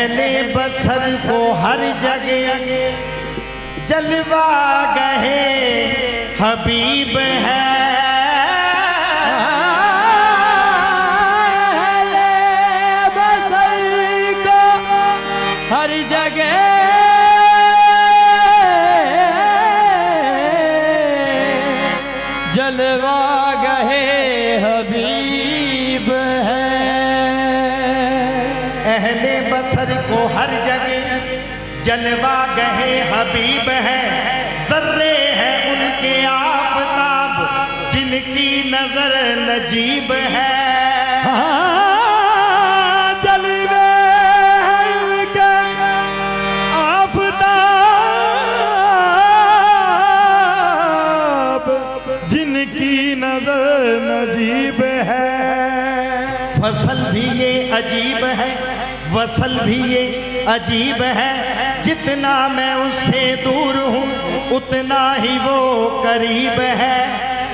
अहले बसर को हर जगह जलवा गहे हबीब है। अहले बसर को हर जगह जलवा गहे हबीब है। अहले बसर को हर जगह जलवा गहे हबीब है। जर्रे है उनके आफताब जिनकी नजर नजीब है। जलवे हैं उनके आफताब जिनकी नजर नजीब है। फसल भी ये अजीब है, वसल भी ये अजीब है। जितना मैं उससे दूर हूँ उतना ही वो करीब है।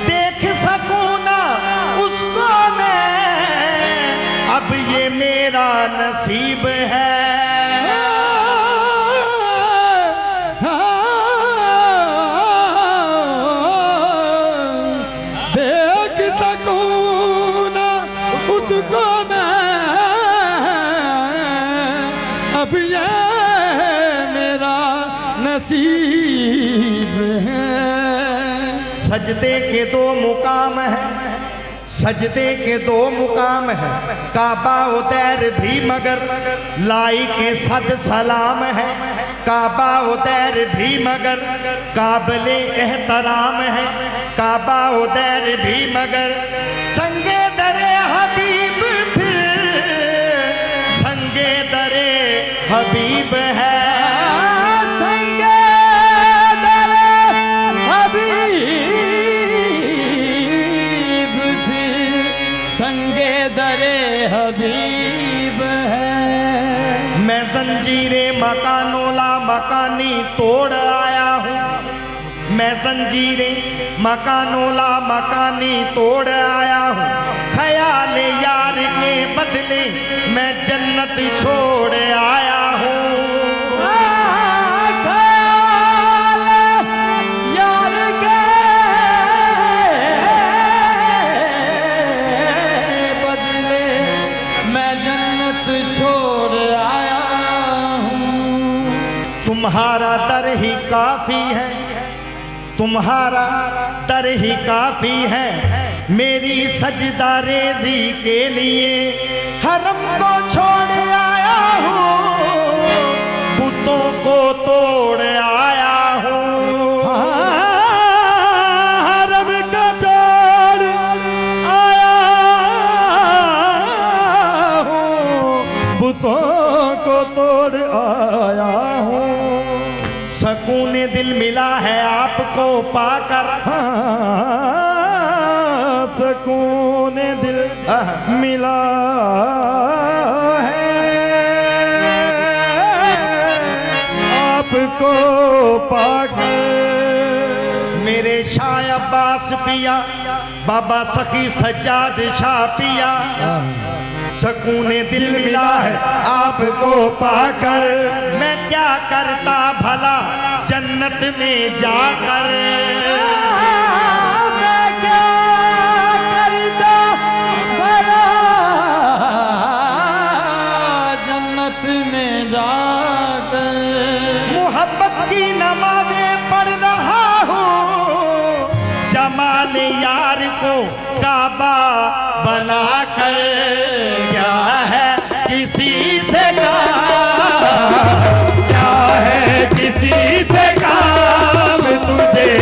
देख सकूँ ना उसको मैं, अब ये मेरा नसीब है। देख सकूँ ना उसको मैं, अब ये मेरा नसीब है। सजदे के दो मुकाम है, सजदे के दो मुकाम है। काबा उदैर भी मगर लाई के सद सलाम है। काबा उदैर भी मगर काबिले एहतराम है। काबा उदैर भी मगर संगे दरे हबीब फिर संगे दरे हबीब है। संगे दरे हबीब है। मैं जंजीरे मकानोला मकानी तोड़ आया हूँ। मैं जंजीरे मकानोला मकानी तोड़ आया हूँ। ख्याल यार के बदले मैं जन्नत छोड़ आया हूँ। तुम्हारा दर ही काफी है, तुम्हारा दर ही काफी है मेरी सजदा रेजी के लिए। हरम को छोड़ आया हूँ, बुतों को तोड़ आया हूँ। हरम को छोड़ आया हूँ, बुतों को तोड़ आया हूँ। सकून दिल मिला है आपको पाकर, सकून दिल मिला है आपको पाकर। मेरे शाह अब्बास पिया बाबा सखी सज्जाद शाह पिया। सकून दिल मिला है आपको पाकर। मैं क्या करता भला जन्नत में जाकर। मैं क्या करता भला जन्नत में जाकर। मोहब्बत की नमाजें पढ़ रहा हूँ, जमाल यार को काबा बनाकर। क्या है किसी से काम, क्या है किसी से काम तुझे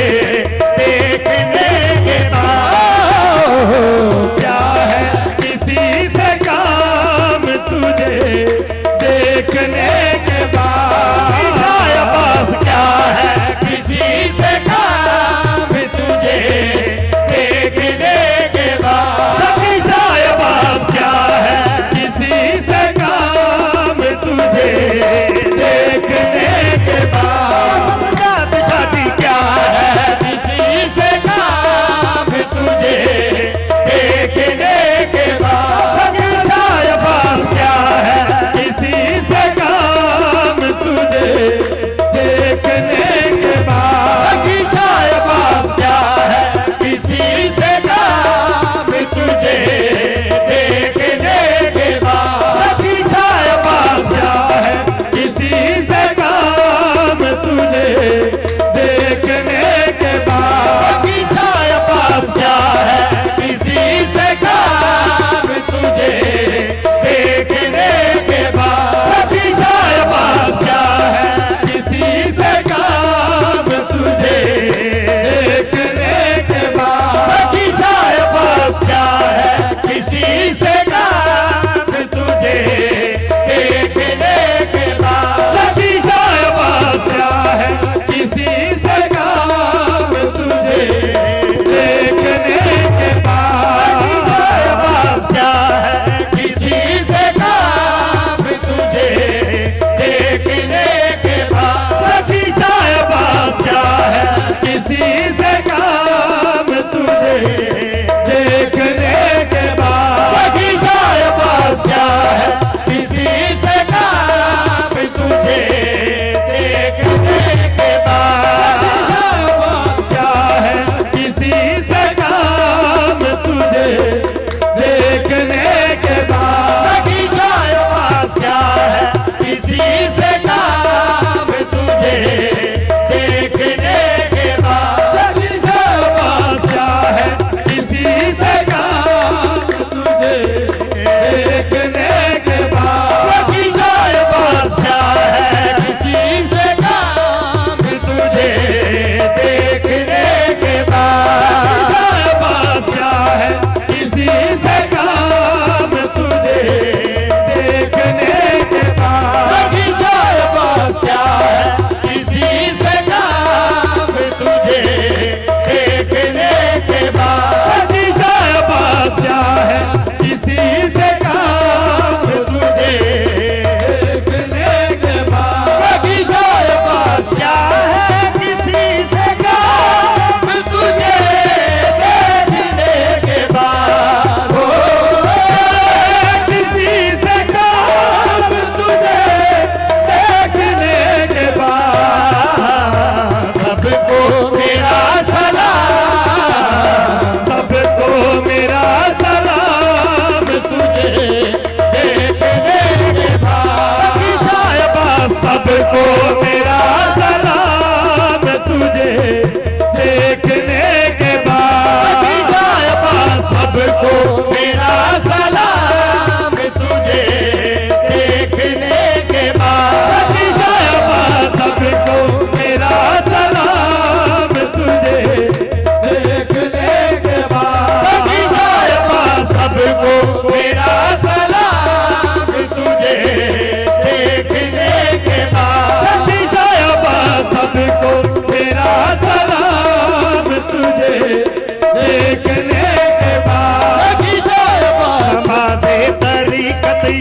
देखने के बाद। क्या है किसी से काम तुझे देखने के बाद। पास क्या है किसी से काम तुझे देखने के बाद। सखी शायबाज क्या है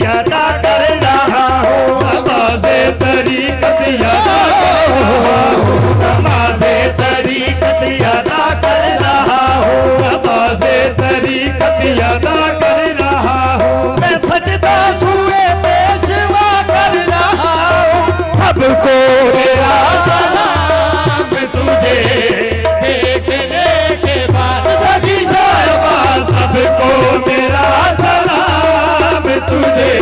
अदा कर रहा हूँ, नमाज़े तरीक़त अदा कर रहा हूँ, नमाज़े तरीक़त अदा कर रहा हूँ, नमाज़े तरीक़त अदा कर रहा हूँ। मैं सजदा सूए पेशवा कर रहा हूँ, सबको मेरा सलाम तुझे देखने के बाद सभी साहिबा, सबको मेरा सलाम तुझे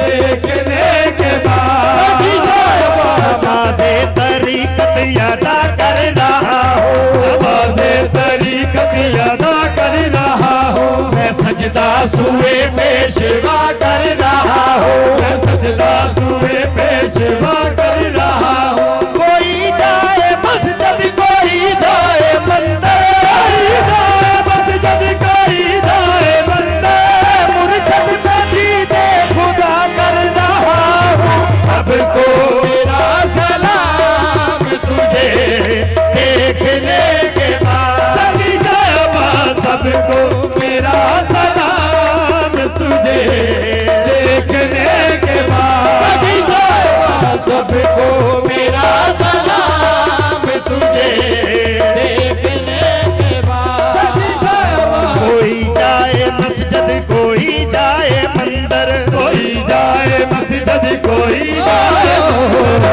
देखने के बाद सभी साहिबा, नमाज़े तरीक़त अदा कर रहा हूँ, नमाज़े तरीक़त अदा कर रहा हूँ। मैं सजदा सूए पेशवा कर रहा हूँ, मैं सजदा सूए पेशवा कर रहा हूँ। कोई जाए मस्जिद कोई जाए मंदिर, कोई जाए मस्जिद कोई जाए मंदिर, मुर्शद में दीदे खुदा कर रहा हूँ, सबको मेरा सलाम तुझे देखने के बाद सभी जायबा सबको मेरा सलाम तुझे देखने के बाद सभी जायबा, सबको मेरा सलाम तुझे देखने के बाद सभी जायबा कोई जाए मस्जिद कोई जाए मंदिर, कोई जाए मस्जिद कोई जाए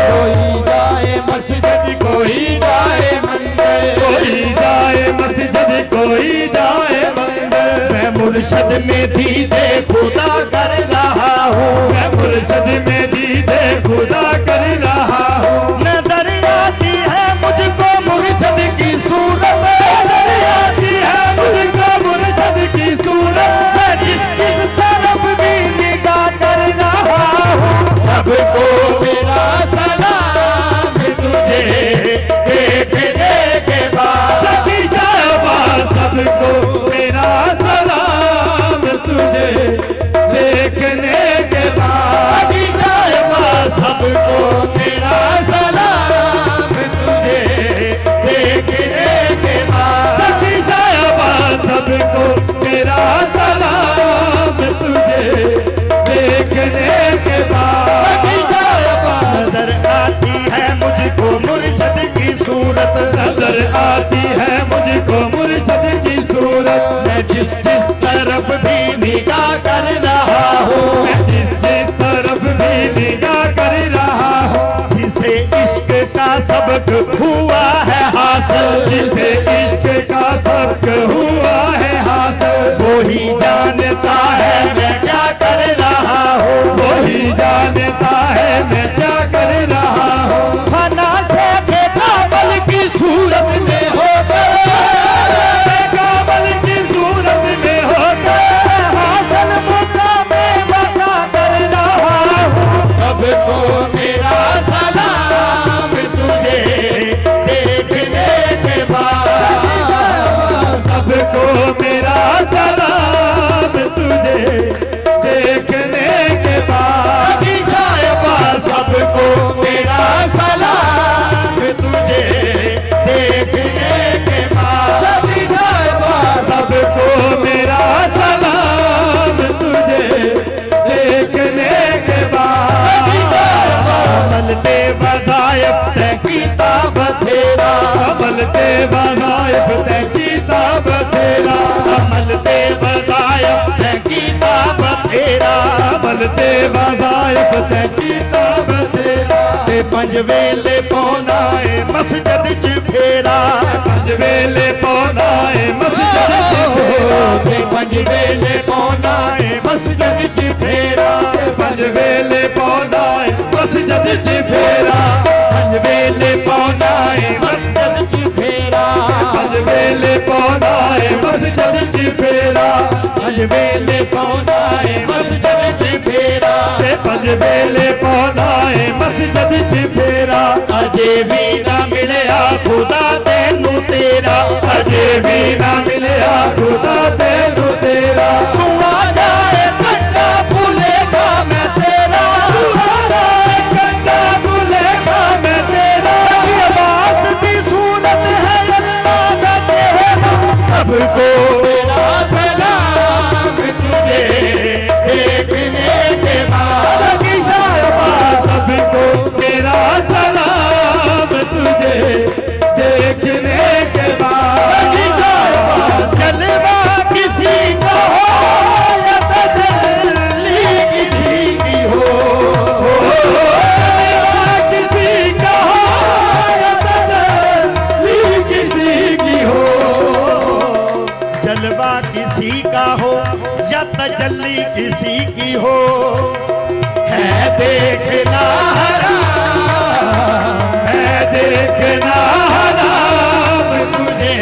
कोई जाए मस्जिद कोई जाए मंदिर, कोई जाए मस्जिद कोई जाए मंदिर। मैं मुर्शद में दीदे खुदा कर रहा हूँ, मैं मुर्शद में दीदे खुदा कर रहा हूँ। नजर आती है मुझको मुर्शद की सूरत, नजर आती है मुझको मुर्शद की सूरत, मैं जिस तरफ भी निगाह कर रहा हूँ, सबको मेरा सलाम तुझे देखने के बाद सभी शाहबा सबको मेरा सलाम तुझे देखने के बाद सभी साहिबा, सबको मेरा सलाम तुझे देखने के बाद सभी शाहबा सबको मेरा सलाम तुझे देखने के बाद सभी साहिबा, नजर आती है मुझको मुर्शद की सूरत, नजर आती है मुझको मुर्शद की सूरत, मैं जिस तरफ भी निगाह कर रहा हूँ, मैं जिस तरफ भी निगाह कर रहा हूँ, जिसे इश्क का सबक हुआ है हासिल, जिसे इश्क का सबक हुआ है हासिल, वो ही जानता है मैं क्या कर रहा हूँ, वही जानता है मैं क्या कर रहा हूँ। फना शेखे काबल की सूरत में होकर, काबल की सूरत में होकर हासिल मुकाम बका कर रहा हूँ, सबको मेरा सलाम तुझे देखने के बाद सबको मेरा सलाम तुझे देखने के बाद सभी साहिबा, सबको मेरा सलाम तुझे देखने के बाद सभी साहिबा, सबको मेरा सलाम तुझे देखने के बाद सभी साहिबा, अमलते वज़ाइफ तय किताब तेरा, अमलते वज़ाइफ तय किताब तेरा, अमलते वज़ाइफ तय किताब तेरा, अमलते वज़ाइफ तय किताब तेरा, ते पंज वेले पौना है मस्जिद च फेरा, पंज वेले पौना है मस्जिद च फेरा, पंज वेले पौना है मस्जिद च फेरा, पंज वेले पौना है मस्जिद च फेरा, पंज वेले पौना है मस्जिद च फेरा, पंज वेले पौना है मस्जिद च फेरा, पंज वेले पौना है मस्जिद च फेरा, ते पंज वेले पौना है मस्जिद च फेरा, अजे भी ना मिलिया खुदा तेनू तेरा, अजे भी ना मिलिया खुदा तेनू तेरा, तू आ जाए कंडा भूलेगा मैं तेरा, तू आ जाए कंडा भूलेगा मैं तेरा, सभी अब्बास की सूरत है अल्लाह दा तेरा, सबको मेरा सलाम तुझे देखने टल्ली किसी की हो है देखना हराम, है देखना हराम तुझे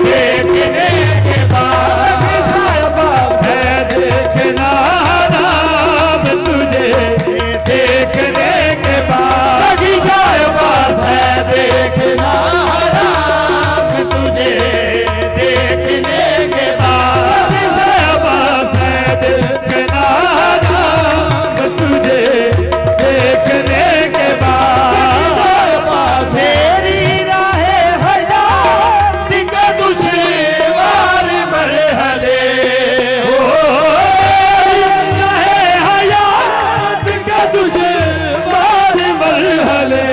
देखने के बाद, है देखना हराम तुझे देखने के बाद, सगी शाहबाज है देखना हराम तुझे देखने के बाद, शाहबाज है देखना हराम तुझे देखने के बाद, तेरी राहे हयात के दुश्वार मरहले ओ रहे हयात का तुझे मार मरहले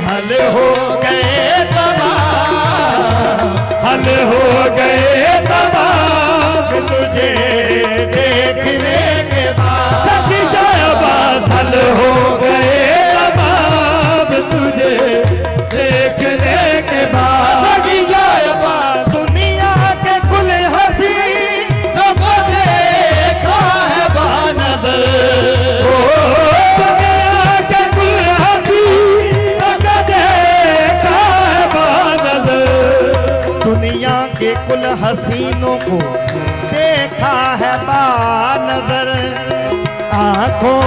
हल हो गए तमाम, हल हो गए तमाम तुझे देखने के बाद, सखी शाहबाज हल हो गए तमाम तुझे देखने के बाद, सखी शाहबाज दुनिया के कुल हसीनों को देखा है बानज़र, दुनिया के कुल हसीनों को देखा है बानज़र, दुनिया के कुल हसीनों को देखा है बानज़र, आंखों